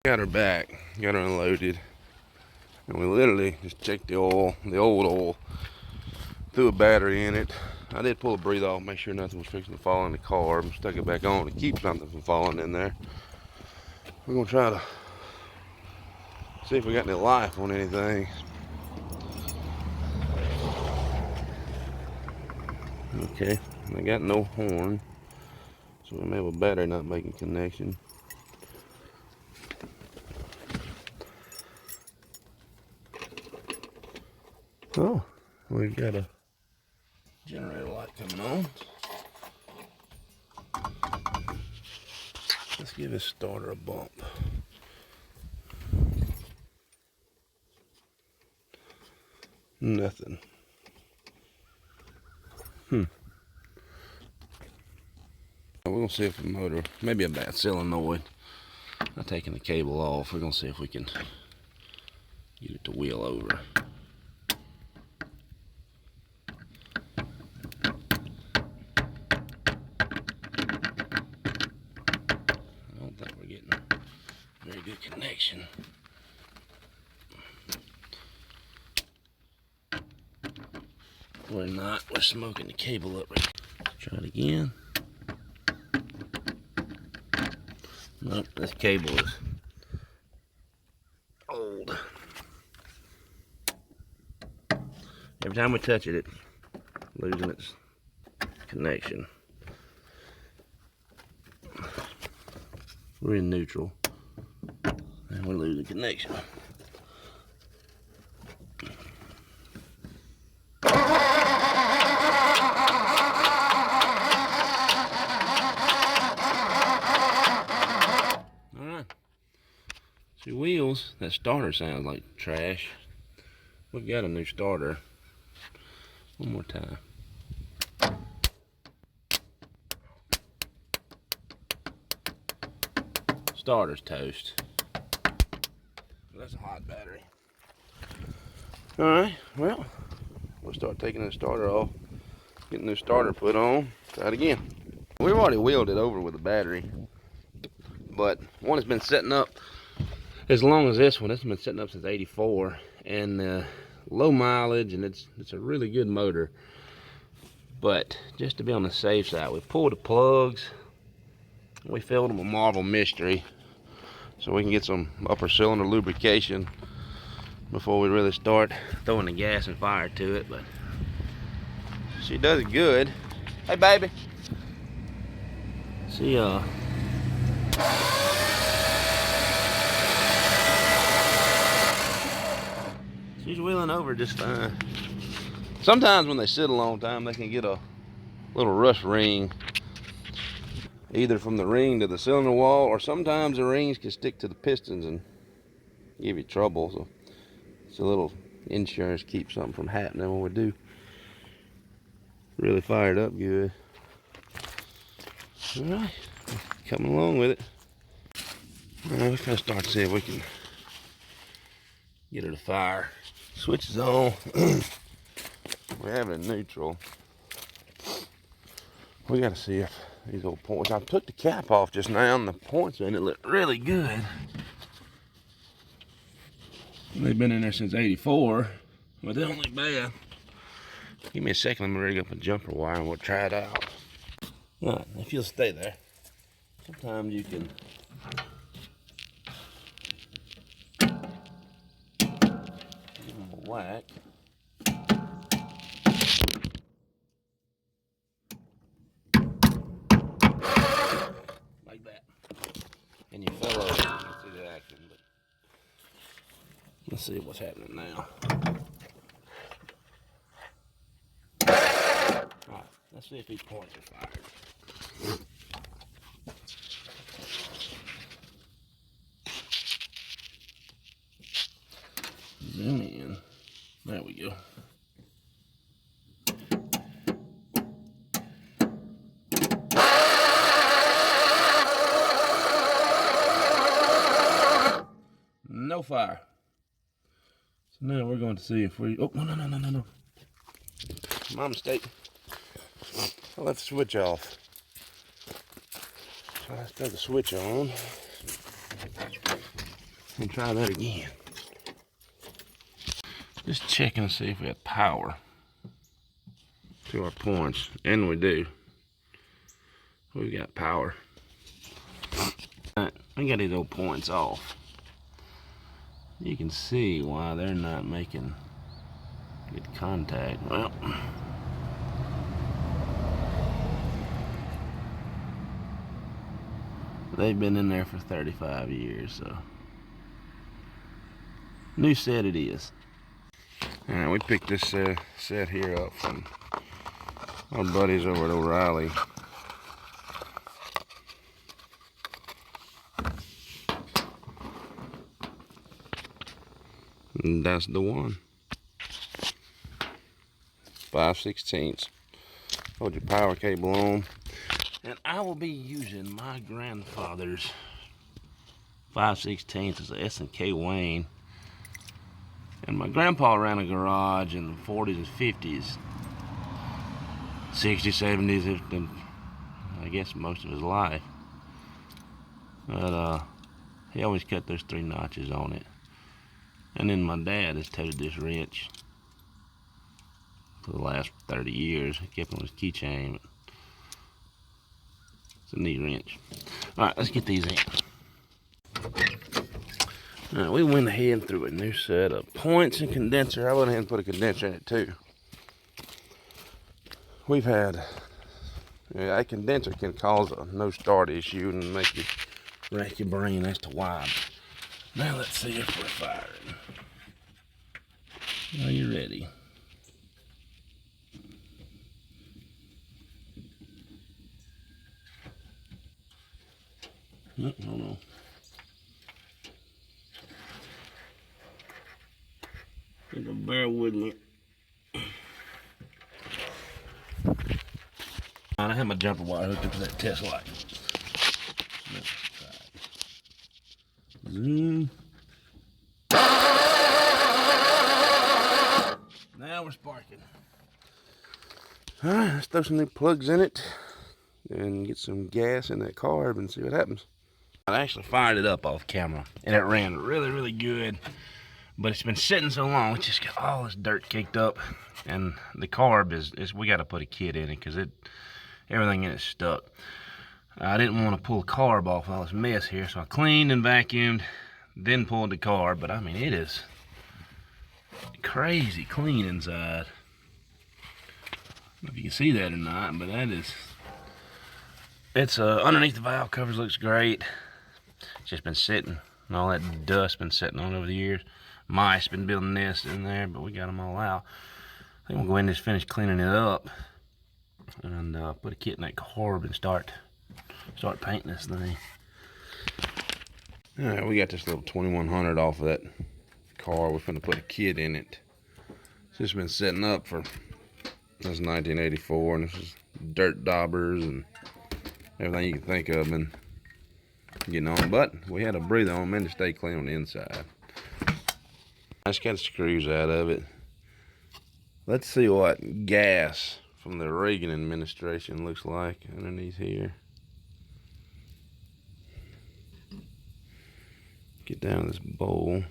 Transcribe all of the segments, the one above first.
Got her back, got her unloaded, and we literally just checked the oil, the old oil, threw a battery in it. I did pull a breathe off, make sure nothing was fixing to fall in the carb, and stuck it back on to keep something from falling in there. We're gonna try to see if we got any life on anything. Okay, I got no horn, so we may have a battery not making connection. Oh, we've got a generator light coming on. Let's give this starter a bump. Nothing. We're gonna see if the motor, maybe a bad solenoid. I'm taking the cable off. We're gonna see if we can get it to wheel over. I don't think we're getting a very good connection. We're not. We're smoking the cable up right. Try it again. Nope, this cable is old. Every time we touch it, it's losing its connection. We're in neutral, and we're losing connection. See, wheels, that starter sounds like trash. We've got a new starter. One more time. Starter's toast. That's a hot battery. Alright, well, we'll start taking the starter off, getting the starter put on. Try it again. We've already wheeled it over with a battery, but one has been setting up as long as this one. This has been setting up since '84, and low mileage, and it's a really good motor. But just to be on the safe side, we pulled the plugs, we filled them with Marvel Mystery, so we can get some upper cylinder lubrication before we really start throwing the gas and fire to it. But she does it good. Hey, baby. She's wheeling over just fine. Sometimes when they sit a long time, they can get a little rust ring, either from the ring to the cylinder wall, or sometimes the rings can stick to the pistons and give you trouble. So it's a little insurance, keep something from happening when we do really fire it up good. All right, coming along with it. All right, we're gonna start to see if we can get her to fire. Switch is on. We have it in neutral. We gotta see if these old points, I took the cap off just now and the points in it look really good. They've been in there since '84, but they don't look bad. Give me a second, I'm gonna rig up a jumper wire and we'll try it out. All right, if you'll stay there. Sometimes you can give them a whack. Like that. And you fell over. You can see the action, but let's see what's happening now. Alright, let's see if these points are fired. Zoom in. There we go. No fire. So now we're going to see if we, oh, no. My mistake. I left the switch off. So let's throw the switch on. and try that again. Just checking to see if we have power to our points, and we do. We got power. Alright, I got these old points off. You can see why they're not making good contact. Well, they've been in there for 35 years, so new set it is. Alright, we picked this set here up from our buddies over at O'Reilly. And that's the one. 5/16. Hold your power cable on. And I will be using my grandfather's 5/16 as a S&K Wayne. And my grandpa ran a garage in the 40s and 50s. 60s, 70s, I guess most of his life. But he always cut those 3 notches on it. And then my dad has toted this wrench for the last 30 years. He kept on his keychain. It's a neat wrench. Alright, let's get these in. Alright, we went ahead and threw a new set of points and condenser. I went ahead and put a condenser in it too. We've had, a condenser can cause a no start issue and make you rack your brain as to why. Now let's see if we're firing. Are you ready? Oh, hold on. You'll bear with me. I have my jumper wire hooked up to that test light. Zoom. Now we're sparking. Alright, let's throw some new plugs in it and get some gas in that carb and see what happens. I actually fired it up off camera and it ran really, really good. But it's been sitting so long, it's just got all this dirt caked up. And the carb is we got to put a kit in it because everything in it's stuck. I didn't want to pull the carb off all this mess here, so I cleaned and vacuumed, then pulled the carb. But I mean, it is crazy clean inside. I don't know if you can see that or not, but that is, it's underneath the valve covers, looks great. It's just been sitting, and all that dust been sitting on over the years. Mice been building nests in there, but we got them all out. I think we'll go ahead and just finish cleaning it up and put a kit in that carb and start painting this thing. All right, we got this little 2100 off of that car. We're finna put a kit in it. It's just been setting up for, since 1984, and this is dirt daubers and everything you can think of been getting on. But we had a breather on them to stay clean on the inside. I just got the screws out of it. Let's see what gas from the Reagan administration looks like underneath here. Get down to this bowl.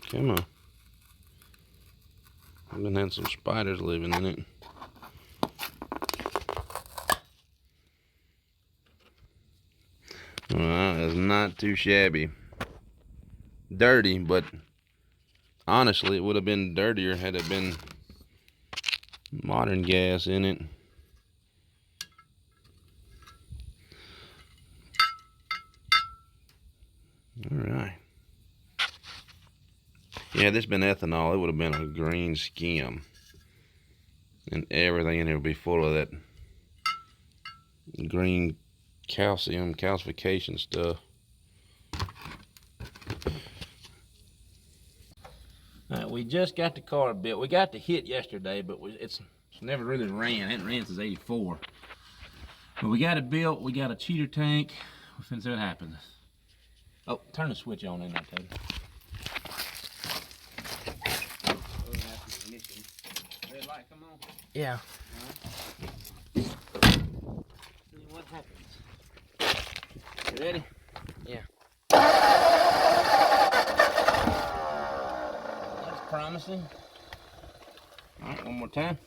Come on. I've been having some spiders living in it. Well, it's not too shabby. Dirty, but honestly, it would have been dirtier had it been modern gas in it. All right. Yeah, this been ethanol, it would have been a green skim. And everything in here would be full of that green calcification stuff. Alright, we just got the car built. We got the hit yesterday, but it's never really ran. It hasn't ran since '84. But we got it built. We got a cheater tank. We're finna see what happens. Oh, turn the switch on in there, Toby. Red light, come on. Yeah. See what what happens. You ready? Yeah. That's promising. All right, one more time.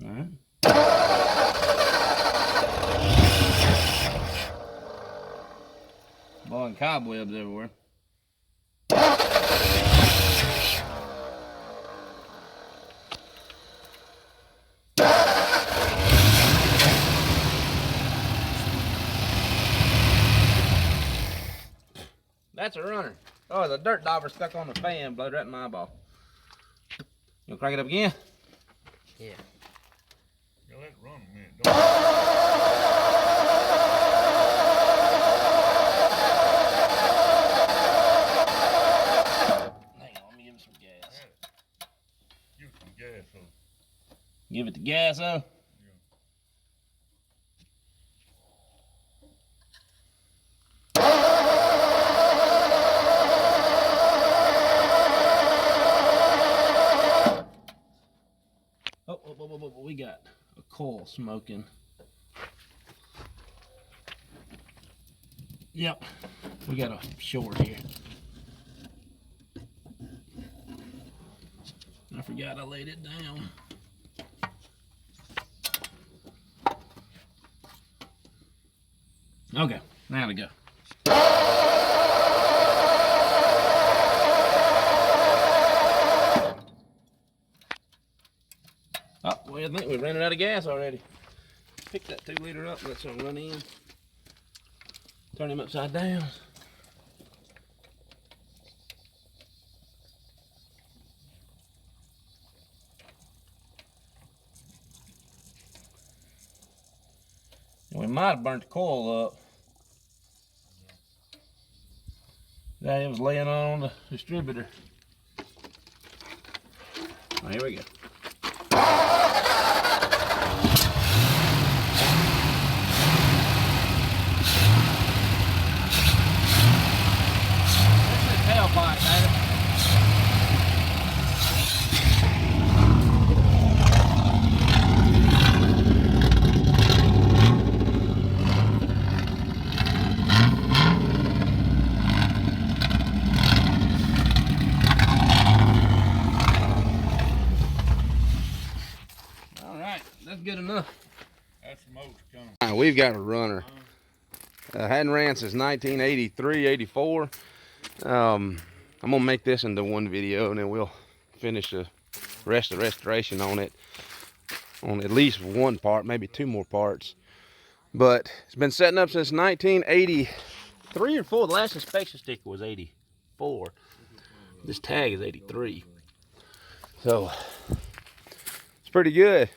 All right. Blowing cobwebs everywhere. That's a runner. Oh, the dirt dauber stuck on the fan, blowed right in my eyeball. You gonna crank it up again? Yeah. Yeah, let it run a minute. Hang on, let me give him some gas. Give it some gas, so. Give it the gas, oh? Oh, we got a coil smoking. Yep, we got a short here. I forgot I laid it down. Okay, now to go. Oh, well, I think we ran out of gas already. Pick that 2-liter up, let some run in. Turn him upside down. And we might have burnt the coil up. Yeah, it was laying on the distributor. Oh, here we go. Tailpipe, man. All right, that's good enough. That's the most coming. All right, we've got a runner. Hadn't ran since 1983, 84. I'm gonna make this into one video and then we'll finish the rest of the restoration on it, on at least one part, maybe 2 more parts. But it's been setting up since 1983 or 4. The last inspection sticker was 84. This tag is 83. So it's pretty good.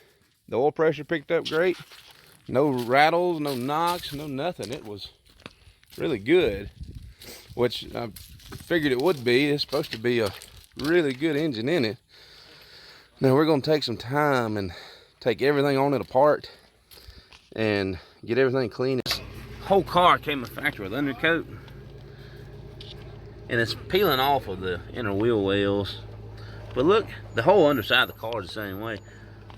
The oil pressure picked up great. No rattles, no knocks, no nothing. It was really good, which I figured it would be. It's supposed to be a really good engine in it. Now we're gonna take some time and take everything on it apart and get everything clean. This whole car came in factory with undercoat, and it's peeling off of the inner wheel wells. But look, the whole underside of the car is the same way.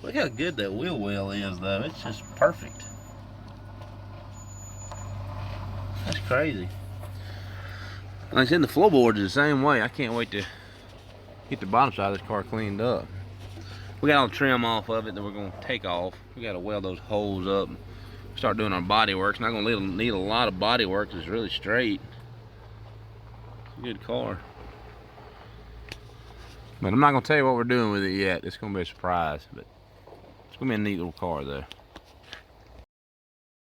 Look how good that wheel well is, though. It's just perfect. That's crazy. Like I said, the floorboards are the same way. I can't wait to get the bottom side of this car cleaned up. We got all the trim off of it that we're going to take off. We got to weld those holes up and start doing our body work. It's not going to need a lot of body work. It's really straight. It's a good car. But I'm not going to tell you what we're doing with it yet. It's going to be a surprise. But it's going to be a neat little car, though.